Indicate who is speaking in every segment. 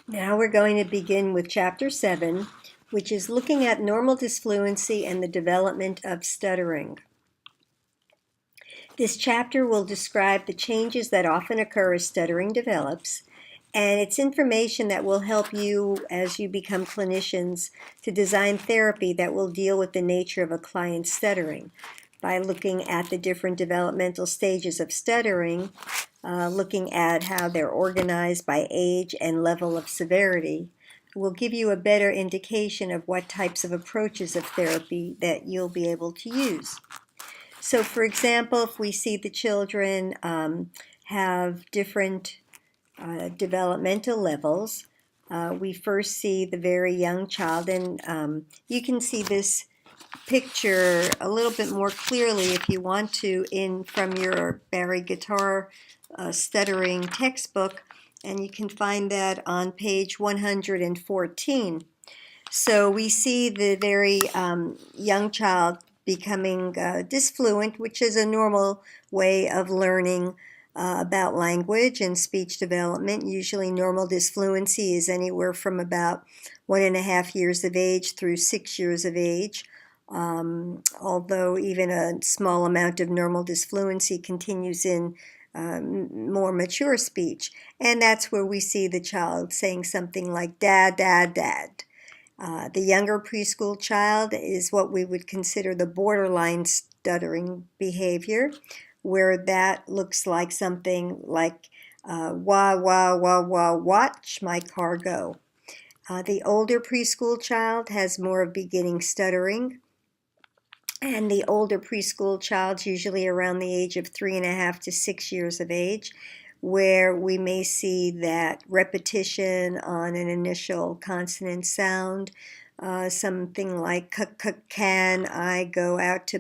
Speaker 1: Now we're going to begin with Chapter 7, which is looking at normal disfluency and the development of stuttering. This chapter will describe the changes that often occur as stuttering develops, and it's information that will help you as you become clinicians to design therapy that will deal with the nature of a client's stuttering by looking at the different developmental stages of stuttering, looking at how they're organized by age and level of severity, will give you a better indication of what types of approaches of therapy that you'll be able to use. So, for example, if we see the children have different developmental levels, we first see the very young child, and you can see this picture a little bit more clearly if you want to from your Barry Guitar stuttering textbook, and you can find that on page 114. So we see the very young child becoming disfluent, which is a normal way of learning about language and speech development. Usually normal disfluency is anywhere from about 1.5 years of age through 6 years of age. Although even a small amount of normal disfluency continues in more mature speech. And that's where we see the child saying something like dad, dad, dad. The younger preschool child is what we would consider the borderline stuttering behavior, where that looks like something like wah, wah, wah, wah, watch my car go. The older preschool child has more of beginning stuttering, and the older preschool child's usually around the age of 3.5 to 6 years of age, where we may see that repetition on an initial consonant sound, something like can I go out to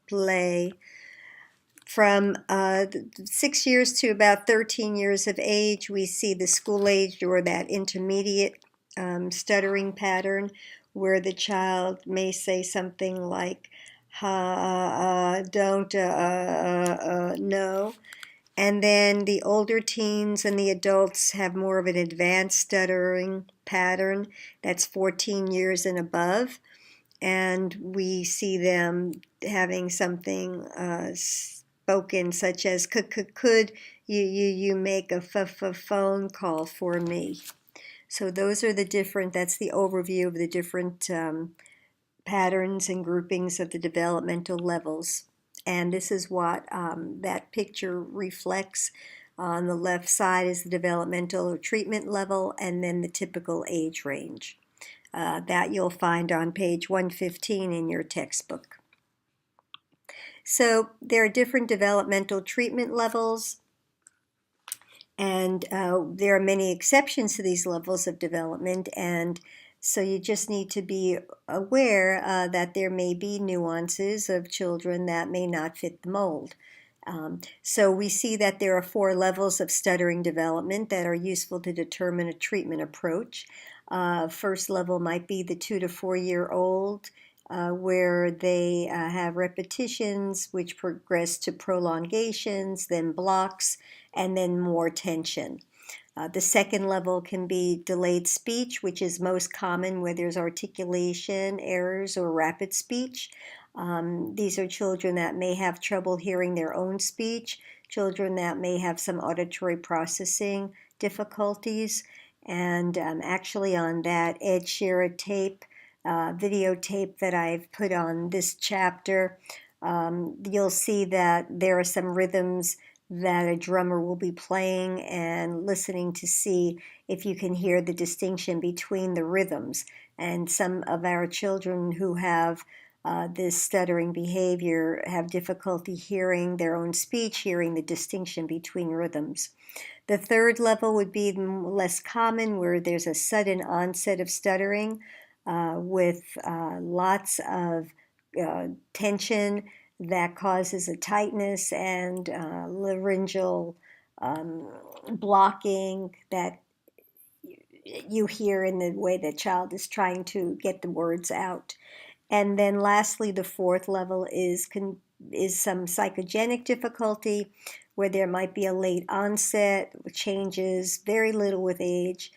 Speaker 1: play. From 6 years to about 13 years of age, we see the school age or that intermediate stuttering pattern where the child may say something like don't no. And then the older teens and the adults have more of an advanced stuttering pattern that's 14 years and above. And we see them having something spoken such as could you make a phone call for me. So those are that's the overview of the different patterns and groupings of the developmental levels. And this is what that picture reflects. On the left side is the developmental or treatment level, and then the typical age range. That you'll find on page 115 in your textbook. So there are different developmental treatment levels, and there are many exceptions to these levels of development, and so you just need to be aware that there may be nuances of children that may not fit the mold. So we see that there are 4 levels of stuttering development that are useful to determine a treatment approach. First level might be the 2 to 4 year old, where they have repetitions which progress to prolongations, then blocks, and then more tension. The second level can be delayed speech, which is most common where there's articulation errors or rapid speech. These are children that may have trouble hearing their own speech, children that may have some auditory processing difficulties. And actually on that Ed Sheeran videotape that I've put on this chapter, you'll see that there are some rhythms that a drummer will be playing and listening to see if you can hear the distinction between the rhythms. And some of our children who have this stuttering behavior have difficulty hearing their own speech, hearing the distinction between rhythms. The third level would be less common, where there's a sudden onset of stuttering with lots of tension that causes a tightness and laryngeal blocking that you hear in the way the child is trying to get the words out. And then lastly, the fourth level is some psychogenic difficulty, where there might be a late onset, changes very little with age,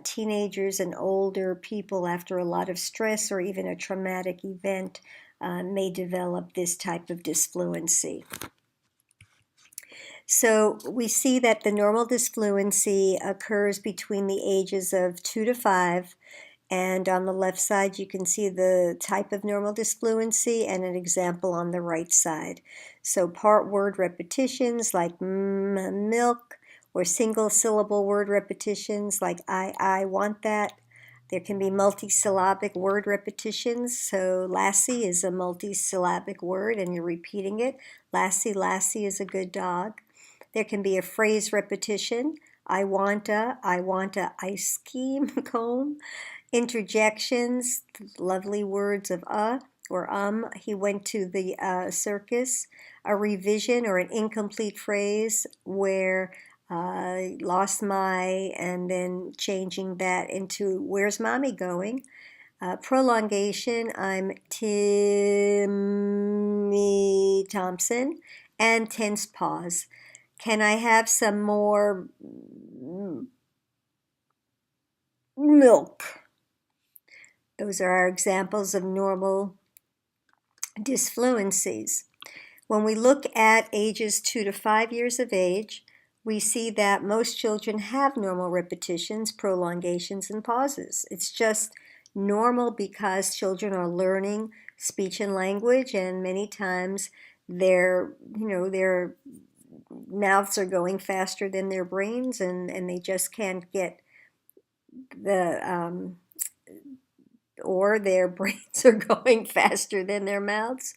Speaker 1: teenagers and older people, after a lot of stress or even a traumatic event, may develop this type of disfluency. So we see that the normal disfluency occurs between the ages of 2 to 5. And on the left side, you can see the type of normal disfluency and an example on the right side. So part word repetitions like milk, or single syllable word repetitions like I want that. There can be multisyllabic word repetitions. So lassie is a multisyllabic word and you're repeating it. Lassie, lassie is a good dog. There can be a phrase repetition. I want a ice cream cone. Interjections, lovely words of or he went to the circus. A revision or an incomplete phrase where lost my, and then changing that into where's mommy going. Prolongation, I'm Timmy Thompson. And tense pause. Can I have some more milk? Those are our examples of normal disfluencies. When we look at ages 2 to 5 years of age, we see that most children have normal repetitions, prolongations, and pauses. It's just normal because children are learning speech and language, and many times their mouths are going faster than their brains, and they just can't get the or their brains are going faster than their mouths,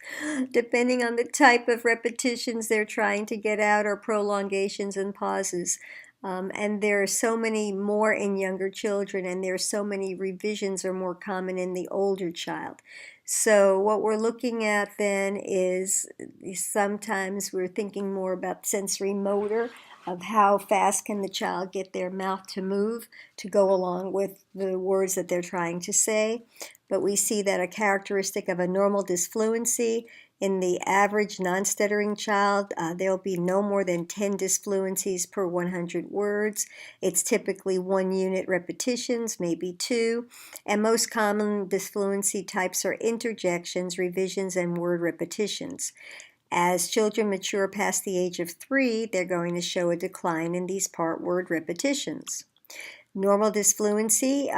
Speaker 1: depending on the type of repetitions they're trying to get out, or prolongations and pauses. And there are so many more in younger children, and there are so many revisions are more common in the older child. So what we're looking at then is sometimes we're thinking more about sensory motor, of how fast can the child get their mouth to move to go along with the words that they're trying to say. But we see that a characteristic of a normal disfluency in the average non-stuttering child, there'll be no more than 10 disfluencies per 100 words. It's typically 1 unit repetitions, maybe 2. And most common disfluency types are interjections, revisions, and word repetitions. As children mature past the age of 3, they're going to show a decline in these part word repetitions. Normal disfluency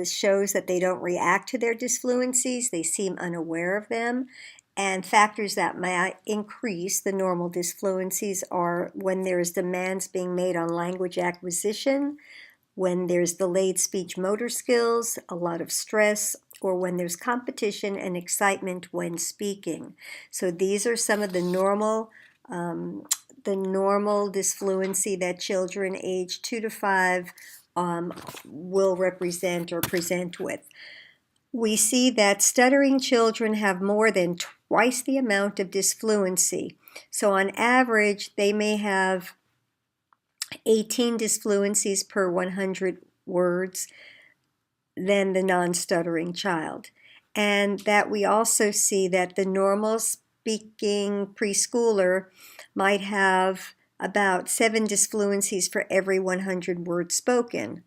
Speaker 1: shows that they don't react to their disfluencies, they seem unaware of them. And factors that might increase the normal disfluencies are when there's demands being made on language acquisition, when there's delayed speech motor skills, a lot of stress, or when there's competition and excitement when speaking. So these are some of the normal disfluency that children age 2 to 5 will represent or present with. We see that stuttering children have more than twice the amount of disfluency. So on average, they may have 18 disfluencies per 100 words than the non-stuttering child. And that we also see that the normal speaking preschooler might have about 7 disfluencies for every 100 words spoken.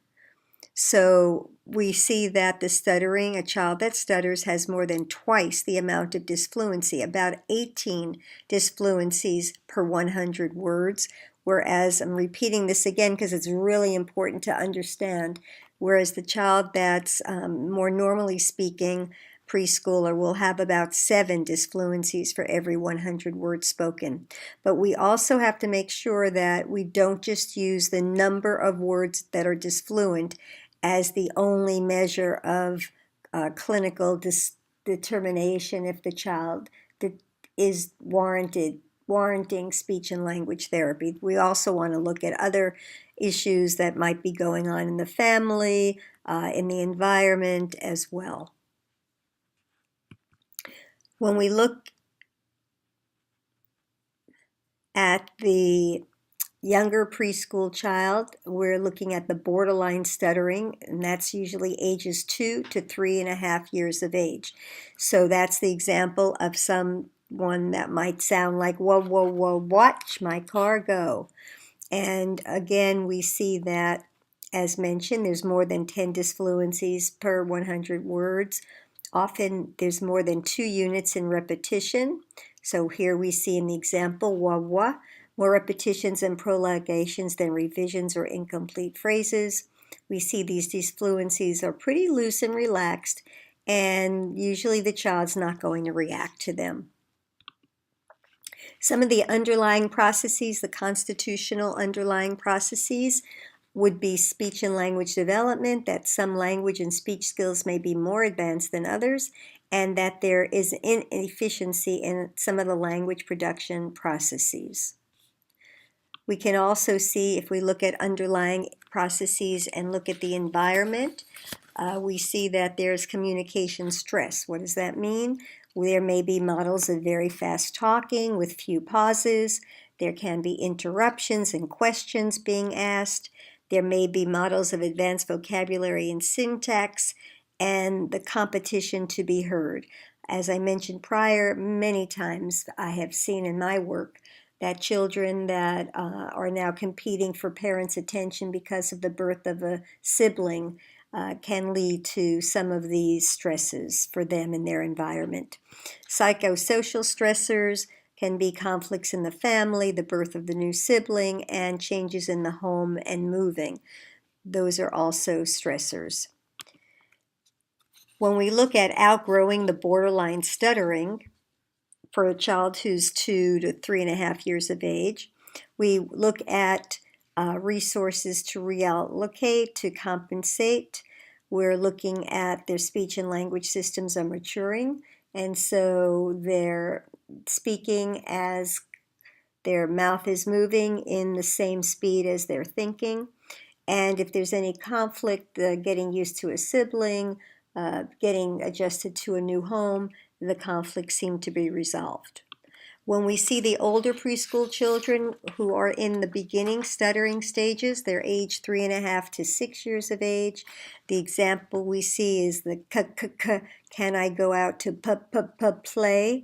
Speaker 1: So we see that a child that stutters has more than twice the amount of disfluency, about 18 disfluencies per 100 words, whereas, I'm repeating this again because it's really important to understand, whereas the child that's more normally speaking preschooler will have about 7 disfluencies for every 100 words spoken. But we also have to make sure that we don't just use the number of words that are disfluent as the only measure of clinical determination if the child is warranting speech and language therapy. We also want to look at other issues that might be going on in the family, in the environment as well. When we look at the younger preschool child, we're looking at the borderline stuttering, and that's usually ages 2 to 3.5 years of age. So that's the example of someone that might sound like, whoa, whoa, whoa, watch my car go. And again, we see that as mentioned, there's more than 10 disfluencies per 100 words. Often there's more than 2 units in repetition. So here we see in the example, wa, more repetitions and prolongations than revisions or incomplete phrases. We see these disfluencies are pretty loose and relaxed, and usually the child's not going to react to them. Some of the underlying processes, the constitutional underlying processes, would be speech and language development, that some language and speech skills may be more advanced than others, and that there is inefficiency in some of the language production processes. We can also see, if we look at underlying processes and look at the environment, we see that there's communication stress. What does that mean? There may be models of very fast talking with few pauses. There can be interruptions and questions being asked. There may be models of advanced vocabulary and syntax, and the competition to be heard. As I mentioned prior, many times I have seen in my work that children that are now competing for parents' attention because of the birth of a sibling can lead to some of these stresses for them in their environment. Psychosocial stressors can be conflicts in the family, the birth of the new sibling, and changes in the home and moving. Those are also stressors. When we look at outgrowing the borderline stuttering for a child who's 2 to 3.5 years of age, we look at resources to reallocate, to compensate. We're looking at their speech and language systems are maturing, and so they're speaking as their mouth is moving in the same speed as they're thinking. And if there's any conflict, getting used to a sibling, getting adjusted to a new home, the conflicts seem to be resolved. When we see the older preschool children who are in the beginning stuttering stages, they're age 3.5 to 6 years of age. The example we see is the can I go out to play?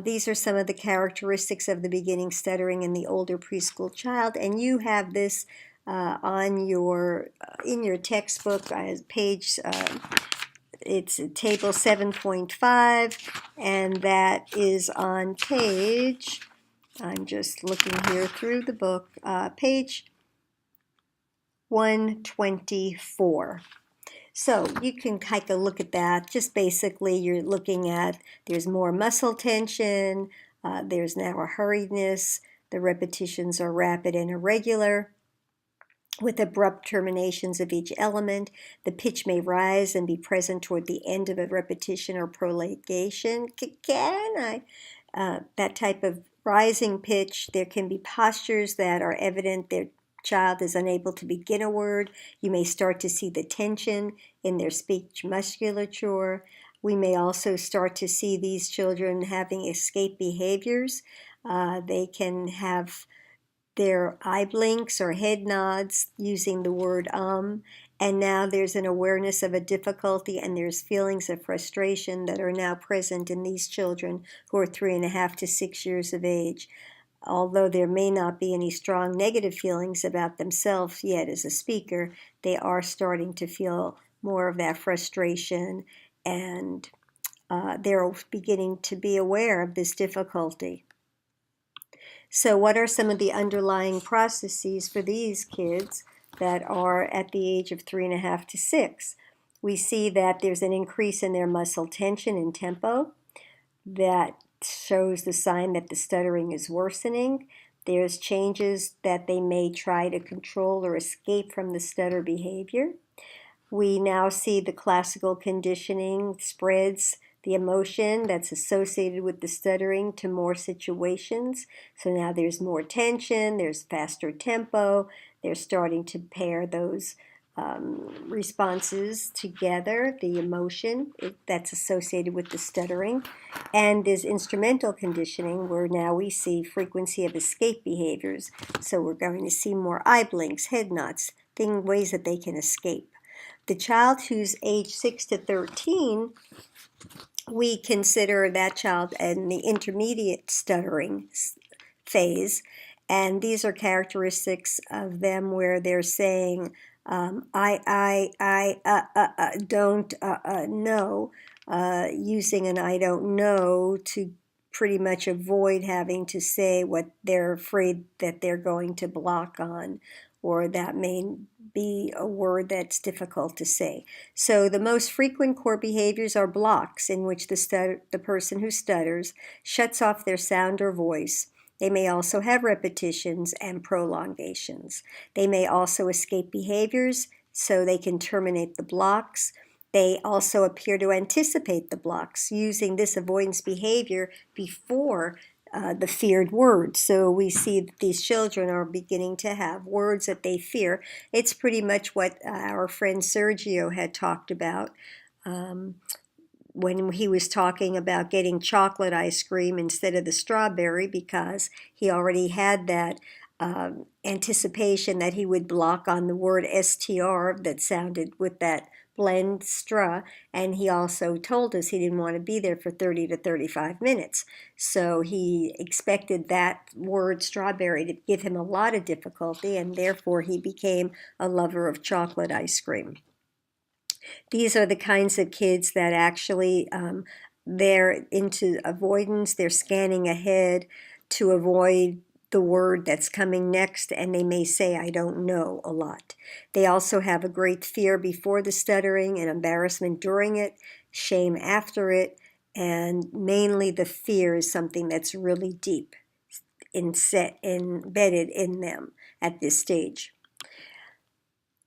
Speaker 1: These are some of the characteristics of the beginning stuttering in the older preschool child, and you have this on your in your textbook page. It's table 7.5, and that is on page, I'm just looking here through the book, page 124. So you can take a look at that. Just basically you're looking at there's more muscle tension, there's now a hurriedness, the repetitions are rapid and irregular, with abrupt terminations of each element. The pitch may rise and be present toward the end of a repetition or prolongation. That type of rising pitch. There can be postures that are evident. Their child is unable to begin a word. You may start to see the tension in their speech musculature. We may also start to see these children having escape behaviors. They can have their eye blinks or head nods using the word and now there's an awareness of a difficulty, and there's feelings of frustration that are now present in these children who are 3.5 to 6 years of age. Although there may not be any strong negative feelings about themselves yet as a speaker, they are starting to feel more of that frustration, and they're beginning to be aware of this difficulty. So what are some of the underlying processes for these kids that are at the age of 3.5 to 6? We see that there's an increase in their muscle tension and tempo. That shows the sign that the stuttering is worsening. There's changes that they may try to control or escape from the stutter behavior. We now see the classical conditioning spreads the emotion that's associated with the stuttering to more situations. So now there's more tension, there's faster tempo, they're starting to pair those responses together, the emotion that's associated with the stuttering. And there's instrumental conditioning where now we see frequency of escape behaviors. So we're going to see more eye blinks, head nods, ways that they can escape. The child who's age 6 to 13, we consider that child in the intermediate stuttering phase, and these are characteristics of them where they're saying don't, know, using an I don't know to pretty much avoid having to say what they're afraid that they're going to block on, or that may be a word that's difficult to say. So the most frequent core behaviors are blocks in which the person who stutters shuts off their sound or voice. They may also have repetitions and prolongations. They may also escape behaviors so they can terminate the blocks. They also appear to anticipate the blocks using this avoidance behavior before the feared words. So we see that these children are beginning to have words that they fear. It's pretty much what our friend Sergio had talked about when he was talking about getting chocolate ice cream instead of the strawberry, because he already had that anticipation that he would block on the word STR that sounded with that blend stra, and he also told us he didn't want to be there for 30 to 35 minutes. So he expected that word strawberry to give him a lot of difficulty, and therefore he became a lover of chocolate ice cream. These are the kinds of kids that actually they're into avoidance. They're scanning ahead to avoid the word that's coming next, and they may say, I don't know, a lot. They also have a great fear before the stuttering and embarrassment during it, shame after it, and mainly the fear is something that's really deep embedded in them at this stage.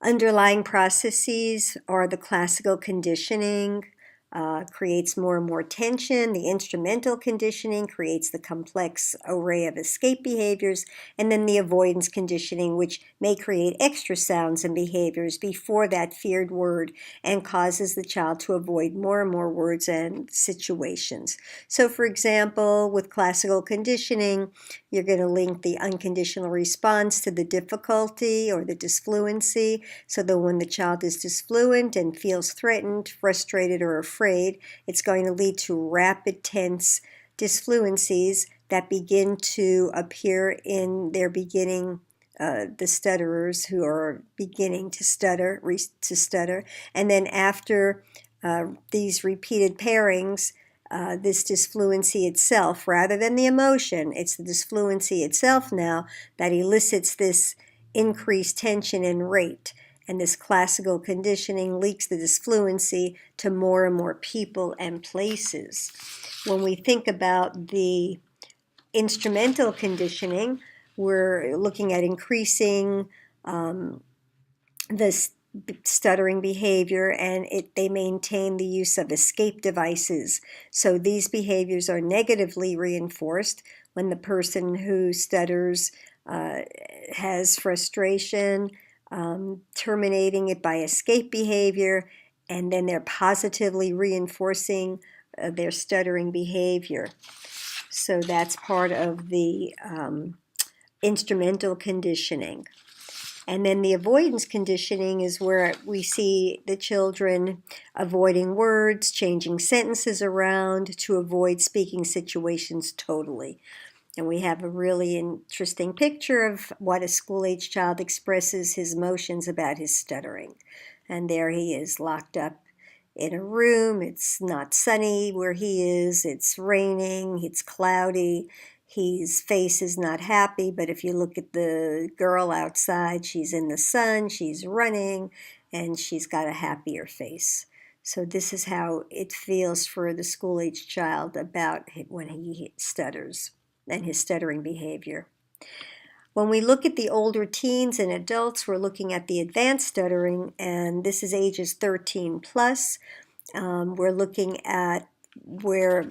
Speaker 1: Underlying processes are the classical conditioning, creates more and more tension. The instrumental conditioning creates the complex array of escape behaviors, and then the avoidance conditioning, which may create extra sounds and behaviors before that feared word and causes the child to avoid more and more words and situations. So for example, with classical conditioning, you're going to link the unconditional response to the difficulty or the disfluency, so that when the child is disfluent and feels threatened, frustrated, or afraid, it's going to lead to rapid, tense disfluencies that begin to appear in their beginning, the stutterers who are beginning to stutter, and then after these repeated pairings, this disfluency itself, rather than the emotion, it's the disfluency itself now that elicits this increased tension and rate. And this classical conditioning leaks the disfluency to more and more people and places. When we think about the instrumental conditioning, we're looking at increasing the stuttering behavior, and they maintain the use of escape devices. So these behaviors are negatively reinforced when the person who stutters has frustration, terminating it by escape behavior, and then they're positively reinforcing their stuttering behavior. So that's part of the instrumental conditioning. And then the avoidance conditioning is where we see the children avoiding words, changing sentences around to avoid speaking situations totally. And we have a really interesting picture of what a school-age child expresses his emotions about his stuttering. And there he is, locked up in a room. It's not sunny where he is. It's raining. It's cloudy. His face is not happy, but if you look at the girl outside, she's in the sun, she's running, and she's got a happier face. So this is how it feels for the school-age child about when he stutters and his stuttering behavior. When we look at the older teens and adults, we're looking at the advanced stuttering, and this is ages 13 plus. We're looking at where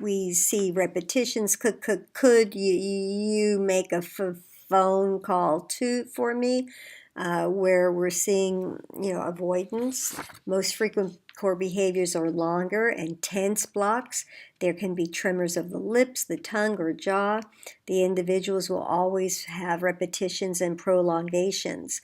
Speaker 1: we see repetitions. Could you make a phone call for me? Where we're seeing, avoidance. Most frequent core behaviors are longer and tense blocks. There can be tremors of the lips, the tongue, or jaw. The individuals will always have repetitions and prolongations.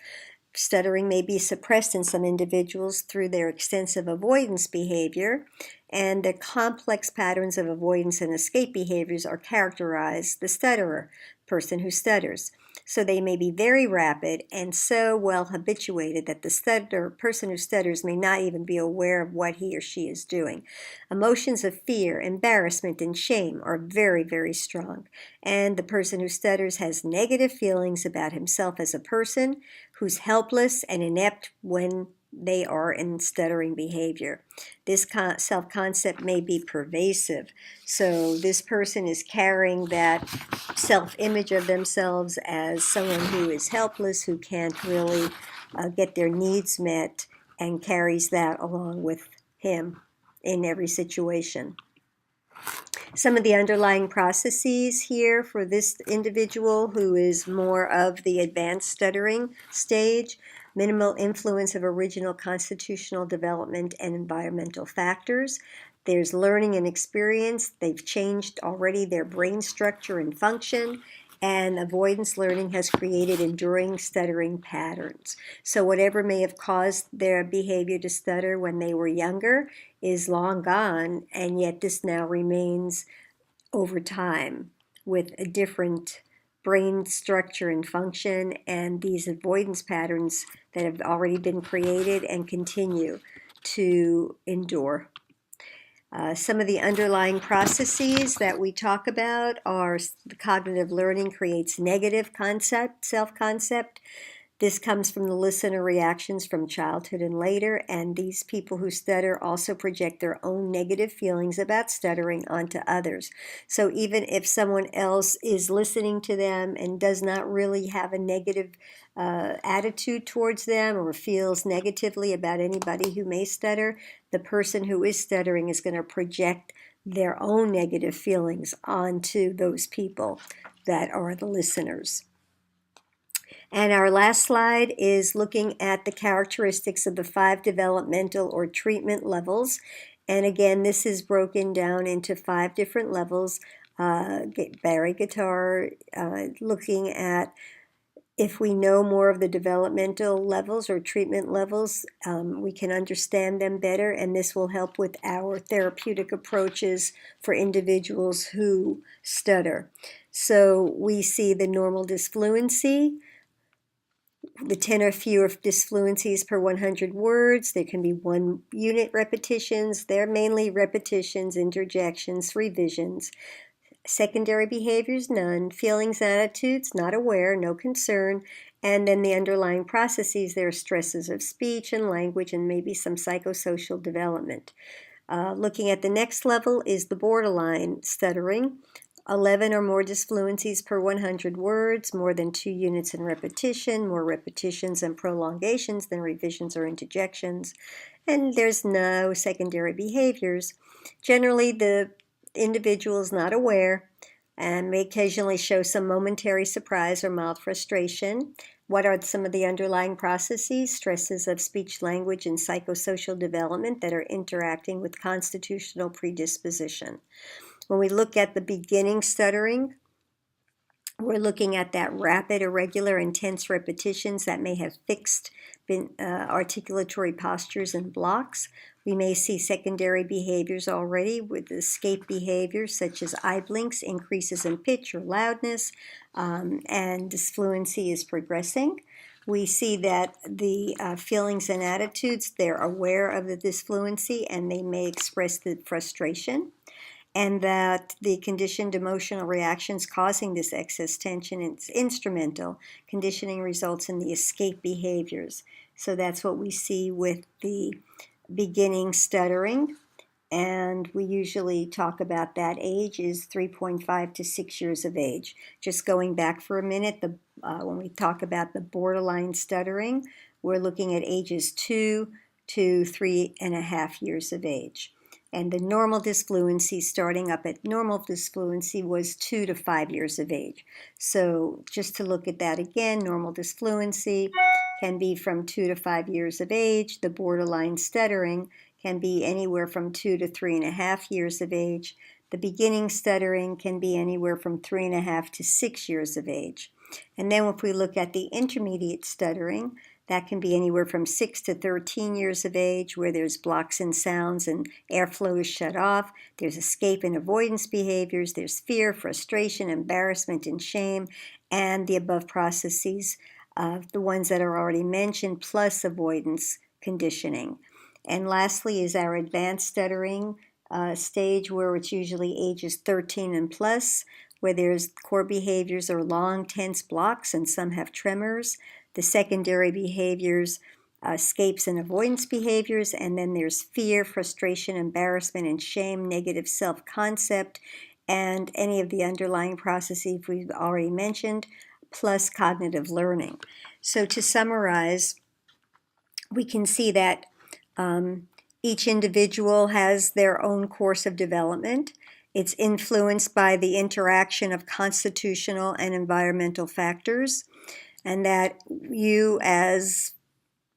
Speaker 1: Stuttering may be suppressed in some individuals through their extensive avoidance behavior, and the complex patterns of avoidance and escape behaviors are characterize the stutterer. person who stutters. So they may be very rapid and so well habituated that the person who stutters may not even be aware of what he or she is doing. Emotions of fear, embarrassment, and shame are very, very strong. And the person who stutters has negative feelings about himself as a person who's helpless and inept when they are in stuttering behavior. This self-concept may be pervasive. So this person is carrying that self-image of themselves as someone who is helpless, who can't really get their needs met, and carries that along with him in every situation. Some of the underlying processes here for this individual who is more of the advanced stuttering stage: minimal influence of original constitutional development and environmental factors. There's learning and experience. They've changed already their brain structure and function, and avoidance learning has created enduring stuttering patterns. So whatever may have caused their behavior to stutter when they were younger is long gone, and yet this now remains over time with a different brain structure and function, and these avoidance patterns that have already been created and continue to endure. Some of the underlying processes that we talk about are the cognitive learning creates negative self-concept. This comes from the listener reactions from childhood and later, and these people who stutter also project their own negative feelings about stuttering onto others. So even if someone else is listening to them and does not really have a negative attitude towards them or feels negatively about anybody who may stutter, the person who is stuttering is going to project their own negative feelings onto those people that are the listeners. And our last slide is looking at the characteristics of the 5 developmental or treatment levels. And again, this is broken down into 5 different levels. Barry Guitar looking at if we know more of the developmental levels or treatment levels, we can understand them better, and this will help with our therapeutic approaches for individuals who stutter. So we see the normal disfluency, the 10 or fewer disfluencies per 100 words. There can be 1 unit repetitions. They're mainly repetitions, interjections, revisions. Secondary behaviors, none. Feelings, attitudes, not aware, no concern. And then the underlying processes, there are stresses of speech and language and maybe some psychosocial development. Looking at the next level is the borderline stuttering. 11 or more disfluencies per 100 words, more than 2 units in repetition, more repetitions and prolongations than revisions or interjections, and there's no secondary behaviors. Generally, the individual is not aware and may occasionally show some momentary surprise or mild frustration. What are some of the underlying processes? Stresses of speech, language, and psychosocial development that are interacting with constitutional predisposition. When we look at the beginning stuttering, we're looking at that rapid, irregular, intense repetitions that may have fixed articulatory postures and blocks. We may see secondary behaviors already with escape behaviors such as eye blinks, increases in pitch or loudness, and disfluency is progressing. We see that the feelings and attitudes, they're aware of the disfluency and they may express the frustration, and that the conditioned emotional reactions causing this excess tension is instrumental. Conditioning results in the escape behaviors. So that's what we see with the beginning stuttering, and we usually talk about that age is 3.5 to 6 years of age. Just going back for a minute, when we talk about the borderline stuttering, we're looking at ages 2 to 3.5 years of age. And the normal disfluency, starting up at normal disfluency, was 2 to 5 years of age. So just to look at that again, normal disfluency can be from 2 to 5 years of age. The borderline stuttering can be anywhere from 2 to 3.5 years of age. The beginning stuttering can be anywhere from 3.5 to 6 years of age. And then if we look at the intermediate stuttering, That can be anywhere from 6 to 13 years of age, where there's blocks in sounds and airflow is shut off. There's escape and avoidance behaviors. There's fear, frustration, embarrassment, and shame, and the above processes of the ones that are already mentioned, plus avoidance conditioning. And lastly is our advanced stuttering stage, where it's usually ages 13 and plus, where there's core behaviors are long, tense blocks, and some have tremors. The secondary behaviors, escapes and avoidance behaviors, and then there's fear, frustration, embarrassment, and shame, negative self-concept, and any of the underlying processes we've already mentioned, plus cognitive learning. So to summarize, we can see that each individual has their own course of development. It's influenced by the interaction of constitutional and environmental factors, and that you as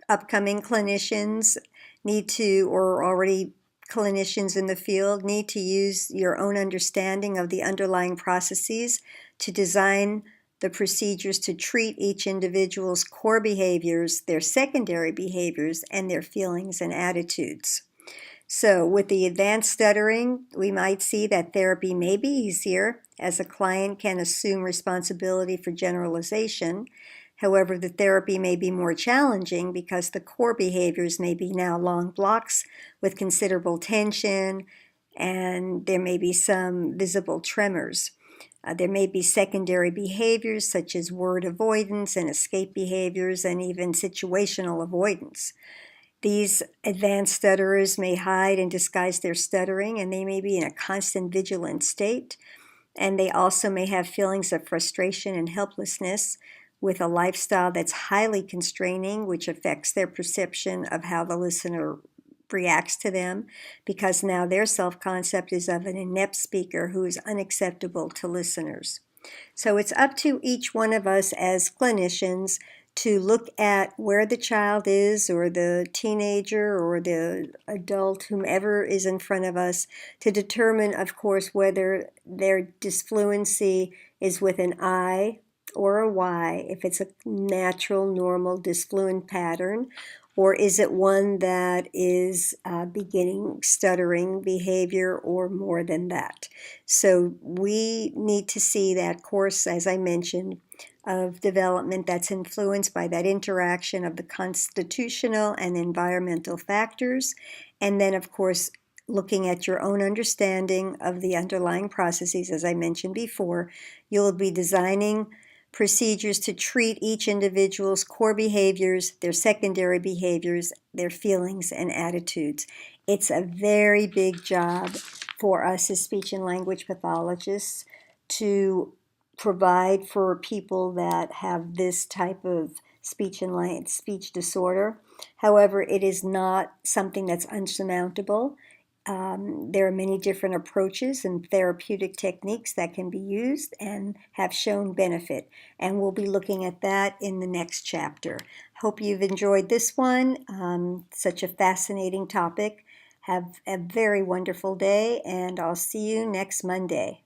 Speaker 1: upcoming clinicians need to, or already clinicians in the field, need to use your own understanding of the underlying processes to design the procedures to treat each individual's core behaviors, their secondary behaviors, and their feelings and attitudes. So with the advanced stuttering, we might see that therapy may be easier, as a client can assume responsibility for generalization. However, the therapy may be more challenging because the core behaviors may be now long blocks with considerable tension, and there may be some visible tremors. There may be secondary behaviors such as word avoidance and escape behaviors, and even situational avoidance. These advanced stutterers may hide and disguise their stuttering, and they may be in a constant vigilant state. And they also may have feelings of frustration and helplessness with a lifestyle that's highly constraining, which affects their perception of how the listener reacts to them, because now their self-concept is of an inept speaker who is unacceptable to listeners. So it's up to each one of us as clinicians to look at where the child is, or the teenager, or the adult, whomever is in front of us, to determine, of course, whether their disfluency is with an I or a Y, if it's a natural, normal, disfluent pattern, or is it one that is beginning stuttering behavior or more than that. So we need to see that course, as I mentioned, of development that's influenced by that interaction of the constitutional and environmental factors. And then, of course, looking at your own understanding of the underlying processes, as I mentioned before, you'll be designing procedures to treat each individual's core behaviors, their secondary behaviors, their feelings and attitudes. It's a very big job for us as speech and language pathologists to provide for people that have this type of speech disorder. However, it is not something that's unsurmountable. There are many different approaches and therapeutic techniques that can be used and have shown benefit. And we'll be looking at that in the next chapter. Hope you've enjoyed this one. Such a fascinating topic. Have a very wonderful day, and I'll see you next Monday.